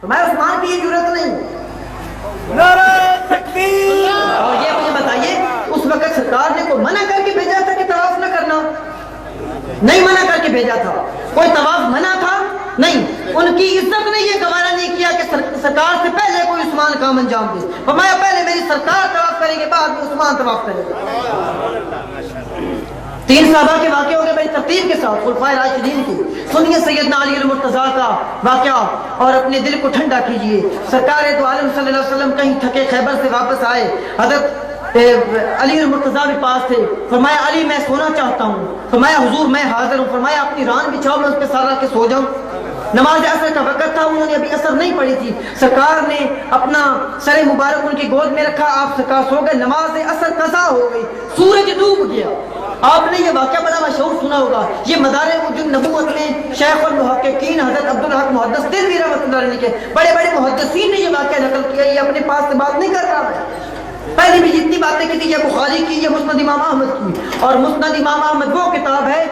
فرمایا عثمان کی یہ جرأت نہیں. نعرہ تکبیر. اور یہ مجھے بتائیے اس وقت سرکار نے کوئی منع کر کے بھیجا تھا کہ طواف نہ کرنا؟ نہیں منع کر کے بھیجا تھا. کوئی طواف منع تھا؟ نہیں. ان کی عزت نے یہ گوارا نہیں کیا کہ سرکار سے پہلے کوئی عثمان کام انجام دے. فرمایا پہلے میری سرکار طواف کریں گے بعد میں عثمان طواف کریں گے. 3 صحابہ کے واقعے ہو گئے بڑی ترتیب کے ساتھ خلفائے راشدین کی. سنیے سیدنا علی المرتضیٰ کا واقعہ اور اپنے دل کو ٹھنڈا کیجئے. سرکار دو عالم صلی اللہ علیہ وسلم کہیں تھکے خیبر سے واپس آئے. حضرت علی المرتضیٰ بھی پاس تھے. فرمایا علی میں سونا چاہتا ہوں. فرمایا حضور میں حاضر ہوں. فرمایا اپنی ران بچھاؤ میں اس پہ سارا کے سو جاؤں. نماز عصر کا وقت تھا, انہوں نے ابھی عصر نہیں پڑھی تھی. سرکار نے اپنا سر مبارک ان کی گود میں رکھا, آپ سرکار سو گئے. نماز عصر قضا ہو گئی, سورج ڈوب گیا. آپ نے یہ واقعہ بڑا مشہور سنا ہوگا. یہ مدار وجود نبوت میں شیخ المحققین حضرت عبدالحق محدث دہلوی رحمۃ اللہ علیہ کے بڑے بڑے محدثین نے یہ واقعہ نقل کیا. یہ اپنے پاس سے بات نہیں کر رہا میں. پہلے بھی جتنی باتیں کی تھی یہ بخاری کی, یہ مسند امام احمد کی. اور مسند امام احمد وہ کتاب ہے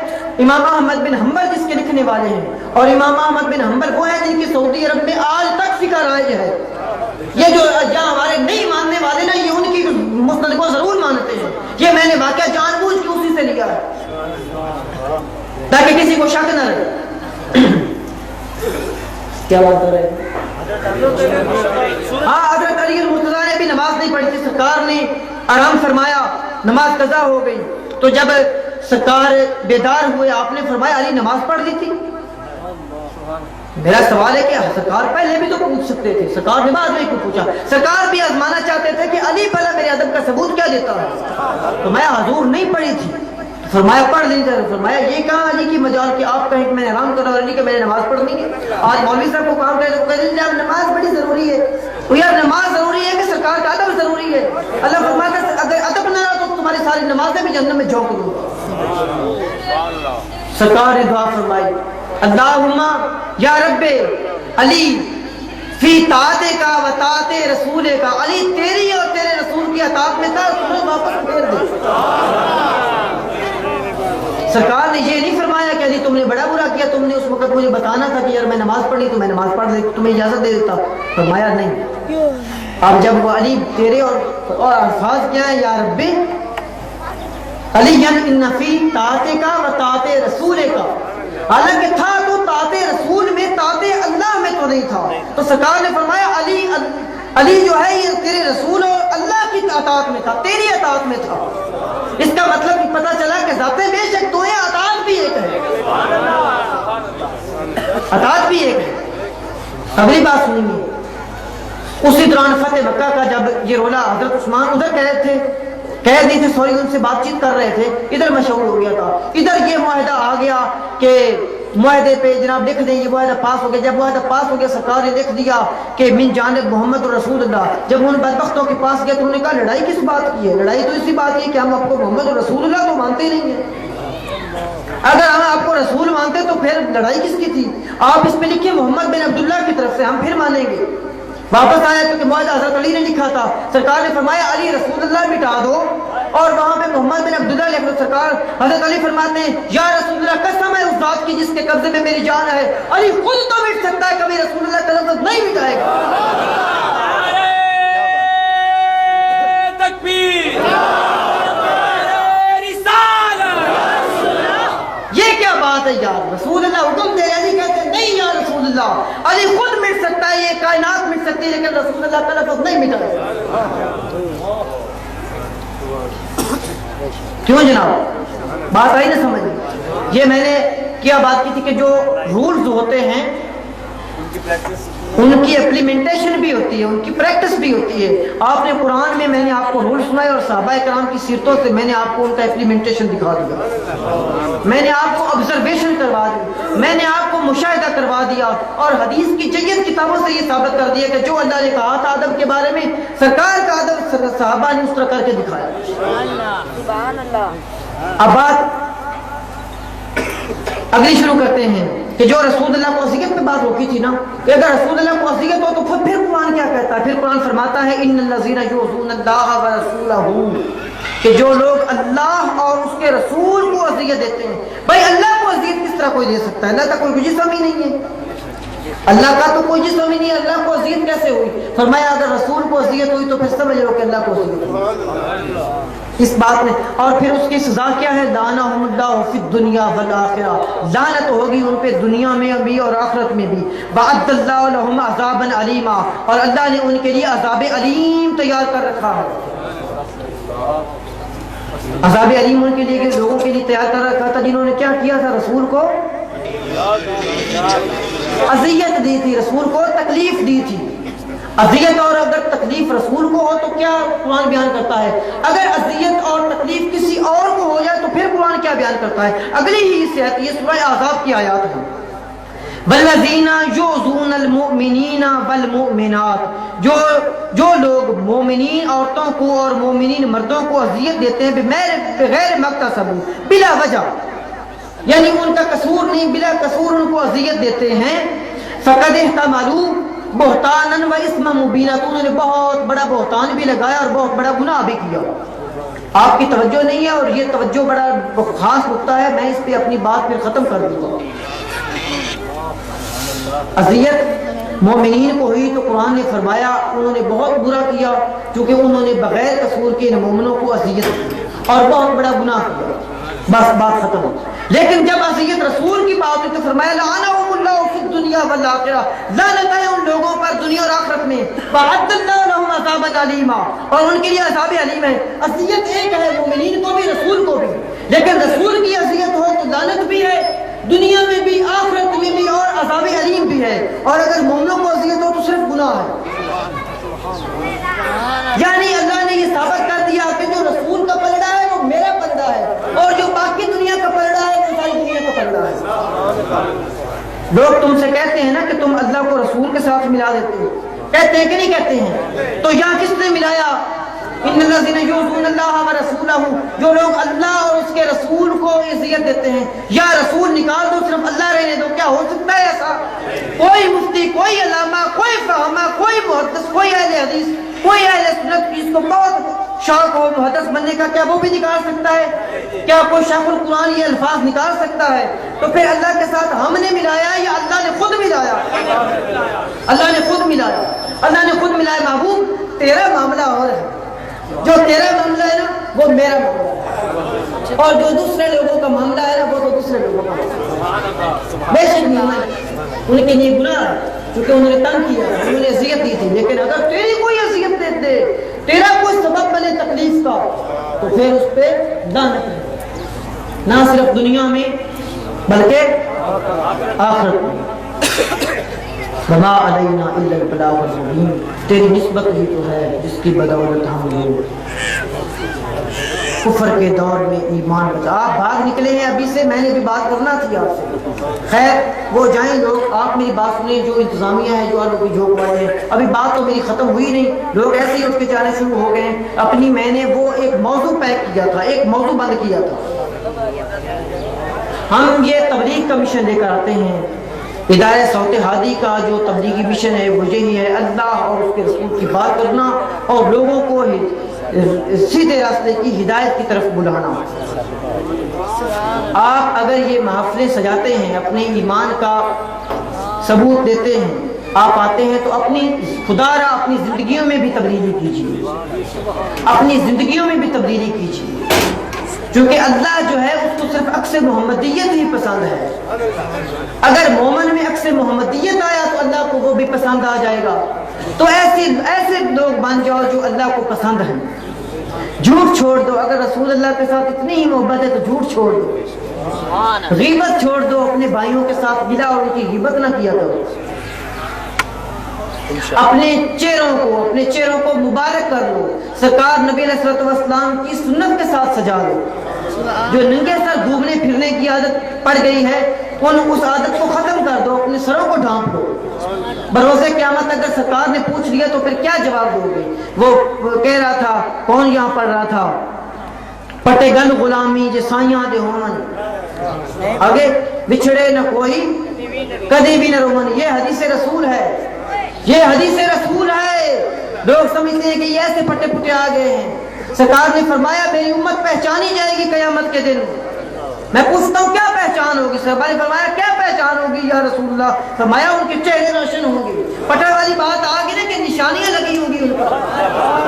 امام احمد بن حنبل جس کے لکھنے والے ہیں. اور امام احمد بن حنبل وہ ہیں جن کی سعودی عرب میں آج تک فقہ رائج ہے. یہ جو جہاں ہمارے نہیں ماننے والے نا, یہ ان کی مسند کو ضرور مانتے ہیں. یہ میں نے واقعہ جان بوجھ کے اسی سے لیا ہے تاکہ کسی کو شک نہ رہے. کیا بات کر رہے ہیں؟ ہاں حضرت علی المرتضیٰ نے بھی نماز نہیں پڑھی تھی. سرکار نے آرام فرمایا, نماز قضا ہو گئی. تو جب سرکار بیدار ہوئے آپ نے فرمایا علی نماز پڑھ لی تھی؟ میرا سوال ہے کہ سرکار پہلے بھی تو پوچھ سکتے تھے, سرکار نے بعد میں کیوں پوچھا؟ سرکار بھی آزمانا چاہتے تھے کہ علی پہلا میرے ادب کا ثبوت کیا دیتا ہے. تو میں حضور نہیں پڑھی تھی. فرمایا پڑھ لیجیے. فرمایا یہ کہاں علی کی مجال کہ آپ کہیں کہ میں نے آرام کرا اور علی کہ میں نے نماز پڑھنی ہے. آج مولوی صاحب کو کام کرے تو کہہ دیجیے آپ نماز بڑی ضروری ہے. تو یار نماز ضروری ہے کہ سرکار کا ادب ضروری ہے؟ اللہ فرماتا ہے اگر ادب نہ رہا تو تمہاری ساری نمازیں بھی جہنم میں جھونک دوں. سرکار نے دعا فرمائی, اللہم یا رب علی فی طاعت کا و طاعت رسول کا. علی تیری اور تیرے رسول کی اطاعت میں تھا, تمہیں واپس پھیر دے. سرکار نے یہ نہیں فرمایا کہ علی تم نے بڑا برا کیا, تم نے اس وقت مجھے بتانا تھا کہ یار میں نماز پڑھ لی تو میں نماز پڑھ لی, تمہیں اجازت دے دیتا. فرمایا نہیں. اب جب وہ علی تیرے اور الفاظ کیا ہے یا رب علی ان فی طاعت کا و طاعت رسول کا, حالانکہ تھا تو طاعت رسول میں, طاعت اللہ میں تو نہیں تھا. تو سرکار نے فرمایا علی جو ہے یہ تیرے رسول اور اللہ کی اطاعت میں تھا, تیری اطاعت میں تھا. اس کا مطلب پتہ چلا کہ ذاتیں بے شک دو ہیں, اطاعت بھی ایک ہے. اطاعت بھی ایک ہے. اگلی بات سنیں گے. اسی دوران فتح مکہ کا جب یہ رولا حضرت عثمان ادھر کہہ دی تھے سوری ان سے بات چیت کر رہے تھے, ادھر مشہور ہو گیا تھا. ادھر یہ معاہدہ آ گیا کہ معاہدے پہ جناب لکھ دیں, یہ معاہدہ پاس ہو گیا. جب معاہدہ پاس ہو گیا سرکار نے لکھ دیا کہ من جانب محمد رسول اللہ. جب ان بدبختوں کے پاس گیا تو انہوں نے کہا لڑائی کس بات کی ہے؟ لڑائی تو اسی بات کی ہے کہ ہم آپ کو محمد رسول اللہ تو مانتے ہی نہیں ہیں. اگر ہم آپ کو رسول مانتے تو پھر لڑائی کس کی تھی؟ آپ اس پہ لکھیے محمد بن عبداللہ کی طرف سے, ہم پھر مانیں گے. واپس آیا کیونکہ معاہدہ حضرت علی نے لکھا تھا. سرکار نے فرمایا علی رسول اللہ مٹا دو اور وہاں پہ محمد بن عبداللہ لکھ دو. سرکار حضرت علی فرماتے ہیں یا رسول اللہ قسم ہے اس ذات کی جس کے قبضے میں میری جان ہے, علی خود تو مٹ سکتا ہے, کبھی رسول اللہ کا لفظ نہیں مٹائے گا. تکبیر. یہ کیا بات ہے یار؟ رسول اللہ حکم دے, علی کہتے ہیں نہیں یا رسول اللہ, علی خود مٹ سکتا ہے, یہ کائنات مٹ سکتی ہے لیکن رسول اللہ کا لفظ نہیں مٹائے گا. کیوں جناب؟ بات آئی نہ سمجھ؟ یہ میں نے کیا بات کی تھی کہ جو رولز ہوتے ہیں ان کی اپلیمنٹیشن بھی ہوتی ہے, ان کی پریکٹس بھی ہوتی ہے. آپ نے قرآن میں نے آپ کو رول سنائے اور صحابہ کرام کی سیرتوں سے میں نے آپ کو ان کا اپلیمنٹیشن دکھا دیا, میں نے آپ کو آبزرویشن کروا دی, میں نے آپ کو مشاہدہ کروا دیا اور حدیث کی جید کتابوں سے یہ ثابت کر دیا کہ جو اللہ نے کہا تھا ادب کے بارے میں, سرکار کا ادب صحابہ نے اس طرح کر کے دکھایا. سبحان اللہ. اب بات اگلی شروع کرتے ہیں کہ جو رسول اللہ کو اذیت پہ بات روکی تھی نا, کہ اگر رسول اللہ کو اذیت ہو تو پھر قرآن کیا کہتا ہے؟ پھر قرآن فرماتا ہے ان الذین یؤذون اللہ ورسولہ, کہ جو لوگ اللہ اور اس کے رسول کو اذیت دیتے ہیں. بھائی اللہ کو اذیت کس طرح کوئی دے سکتا ہے؟ اللہ کا کوئی جسم ہی نہیں ہے, اللہ کا تو کوئی جسم ہی نہیں ہے. اللہ کو ہوئی؟ فرمایا اگر رسول کو اذیت ہوئی تو پھر سمجھ لو کہ اللہ کو اذیت ہوئی اس بات میں. اور پھر اس کی سزا کیا ہے؟ لعنہم اللہ فی الدنیا والآخرہ، لعنت ہوگی ان پہ دنیا میں بھی اور آخرت میں بھی. وعد اللہ لہم عذابا علیما، اور اللہ نے ان کے لیے عذاب علیم تیار کر رکھا ہے. عذاب علیم ان کے لیے لوگوں کے لیے تیار کر رکھا تھا جنہوں نے کیا کیا تھا؟ رسول کو اذیت دی تھی، رسول کو تکلیف دی تھی. اذیت اور اگر تکلیف رسول کو ہو تو کیا قرآن بیان کرتا ہے؟ اگر اذیت اور تکلیف کسی اور کو ہو جائے تو پھر قرآن کیا بیان کرتا ہے؟ اگلی ہی سے آتی ہے، سورہ احزاب کی آیات ہے. والذین یؤذون المؤمنین والمؤمنات، جو لوگ مومنین عورتوں کو اور مومنین مردوں کو اذیت دیتے ہیں بغیر مقتصب، بلا وجہ، یعنی ان کا قصور نہیں، بلا قصور ان کو اذیت دیتے ہیں، فقد احتملوا بہتانا و اسما مبینا، تو انہوں نے بہت بڑا بہتان بھی لگایا اور بہت بڑا گناہ بھی کیا. آپ کی توجہ نہیں ہے اور یہ توجہ بڑا خاص نقطہ ہے، میں اس پہ اپنی بات پھر ختم کر دوں گا. اذیت مومنین کو ہوئی تو قرآن نے فرمایا انہوں نے بہت برا کیا، چونکہ انہوں نے بغیر قصور کے مومنوں کو اذیت کی اور بہت بڑا گناہ کیا. بس بات ختم. لیکن جب اذیت رسول کی بات ہوئی تو فرمایا لعنہم اللہ فی الدنیا والآخرہ، لعنت ہے ان لوگوں پر دنیا اور آخرت میں. وعد اللہ لہم عذابا علیما، اور ان کے لیے عذاب علیم ہے. اذیت ایک ہے مومنین کو بھی رسول کو بھی، لیکن رسول کی اذیت ہو تو لعنت بھی ہے دنیا میں بھی آخرت میں بھی اور عذاب علیم بھی ہے، اور اگر مومنوں کو اذیت ہو تو صرف گناہ ہے. یعنی اللہ نے یہ ثابت کر دیا کہ جو رسول کا پلڑا ہے وہ میرا پلڑا ہے، اور جو باقی دنیا کا پلڑا ہے وہ ساری دنیا کا پلڑا ہے. لوگ تم سے کہتے ہیں نا کہ تم اللہ کو رسول کے ساتھ ملا دیتے ہو، کہتے ہیں کہ نہیں کہتے ہیں؟ تو یہاں کس نے ملایا؟ ان الذین یؤذون اللہ ورسولہ، جو لوگ اللہ اور اس کے رسول کو اذیت دیتے ہیں. یا رسول نکال دو، صرف اللہ رہنے دو. کیا ہو سکتا ہے ایسا؟ کوئی مفتی، کوئی علامہ، کوئی فہامہ، کوئی محدث، کوئی اہل حدیث، کوئی اہل سنت جس کو بہت شوق ہو محدث بننے کا، کیا وہ بھی نکال سکتا ہے؟ کیا کوئی شیخ القرآن یہ الفاظ نکال سکتا ہے؟ تو پھر اللہ کے ساتھ ہم نے ملایا یا اللہ نے خود ملایا؟ اللہ نے خود ملایا. اللہ نے خود ملایا. محبوب تیرا معاملہ اور ہے، جو تیرا معاملہ ہے نا وہ میرا معاملہ ہے، اور جو دوسرے لوگوں کا معاملہ ہے نا وہ تو دوسرے لوگوں کا معاملہ ہے. بے شک نہیں ان کے لیے گناہ ہے کیونکہ انہوں نے تنگ کیا، انہوں نے اذیت دی تھی. لیکن اگر تیری کوئی اذیت دے دے، تیرا کوئی سبب بنے تکلیف کا، تو پھر اس پہ لعنت ہے، نہ صرف دنیا میں بلکہ آخرت میں. وما علینا الا البلاغ المبین، تیری نسبت ہی تو ہے جس کی بدولت ہم لوگ کفر کے دور میں ایمان بچا. آپ بھاگ نکلے ہیں ابھی سے، میں نے بھی بات کرنا تھی آپ سے. خیر وہ جائیں لوگ، آپ میری بات سنیں. جو انتظامیہ ہے، جو آلو کی جھوک والے ہیں، ابھی بات تو میری ختم ہوئی نہیں، لوگ ایسے ہی اٹھ کے جانے شروع ہو گئے ہیں. اپنی میں نے وہ ایک موضوع پیک کیا تھا، ایک موضوع بند کیا تھا. ہم یہ تبلیغ کا مشن لے کر آتے ہیں. ادارہ صوت ہادی کا جو تبلیغی مشن ہے وہ یہی ہے، اللہ اور اس کے رسول کی بات کرنا اور لوگوں کو سیدھے راستے کی ہدایت کی طرف بلانا. آپ اگر یہ محافلیں سجاتے ہیں، اپنے ایمان کا ثبوت دیتے ہیں، آپ آتے ہیں تو اپنی خدا را اپنی زندگیوں میں بھی تبدیلی کیجیے، اپنی زندگیوں میں بھی تبدیلی کیجیے، کیونکہ اللہ جو ہے اس کو صرف عکس محمدیت ہی پسند ہے. اگر مومن میں عکس محمدیت آیا تو اللہ کو وہ بھی پسند آ جائے گا. تو ایسے لوگ بن جاؤ جو اللہ کو پسند ہیں. جھوٹ چھوڑ دو، اگر رسول اللہ کے ساتھ اتنی ہی محبت ہے تو جھوٹ چھوڑ دو. غیبت چھوڑ دو، اپنے بھائیوں کے ساتھ گلا اور ان کی غیبت نہ کیا کرو. اپنے چہروں کو مبارک کر لو، سرکار نبی علیہ الصلوۃ والسلام کی سنت کے ساتھ سجا لو. جو ننگے سر گھومنے پھرنے کی عادت پڑ گئی ہے اس عادت کو ختم کر دو، اپنے سروں کو ڈھانپ دو. بروز قیامت اگر سرکار نے پوچھ لیا تو پھر کیا جواب دو گے؟ وہ کہہ رہا تھا، کون یہاں پڑھ رہا تھا؟ پٹے گن غلامی جسائیاں دے ہون، آگے بچھڑے نہ کوئی کدی بھی نہ رومن. یہ حدیث رسول ہے، یہ حدیث رسول ہے. لوگ سمجھتے ہیں کہ یہ ایسے پٹے پٹے آ گئے ہیں. سرکار نے فرمایا میری امت پہچانی جائے گی قیامت کے دن. میں پوچھتا ہوں کیا پہچان ہوگی؟ سرکار نے فرمایا کیا پہچان ہوگی یا رسول اللہ؟ فرمایا ان کے چہرے روشن ہوں گے. پٹے والی بات آ گئی نا کہ تبدیل کر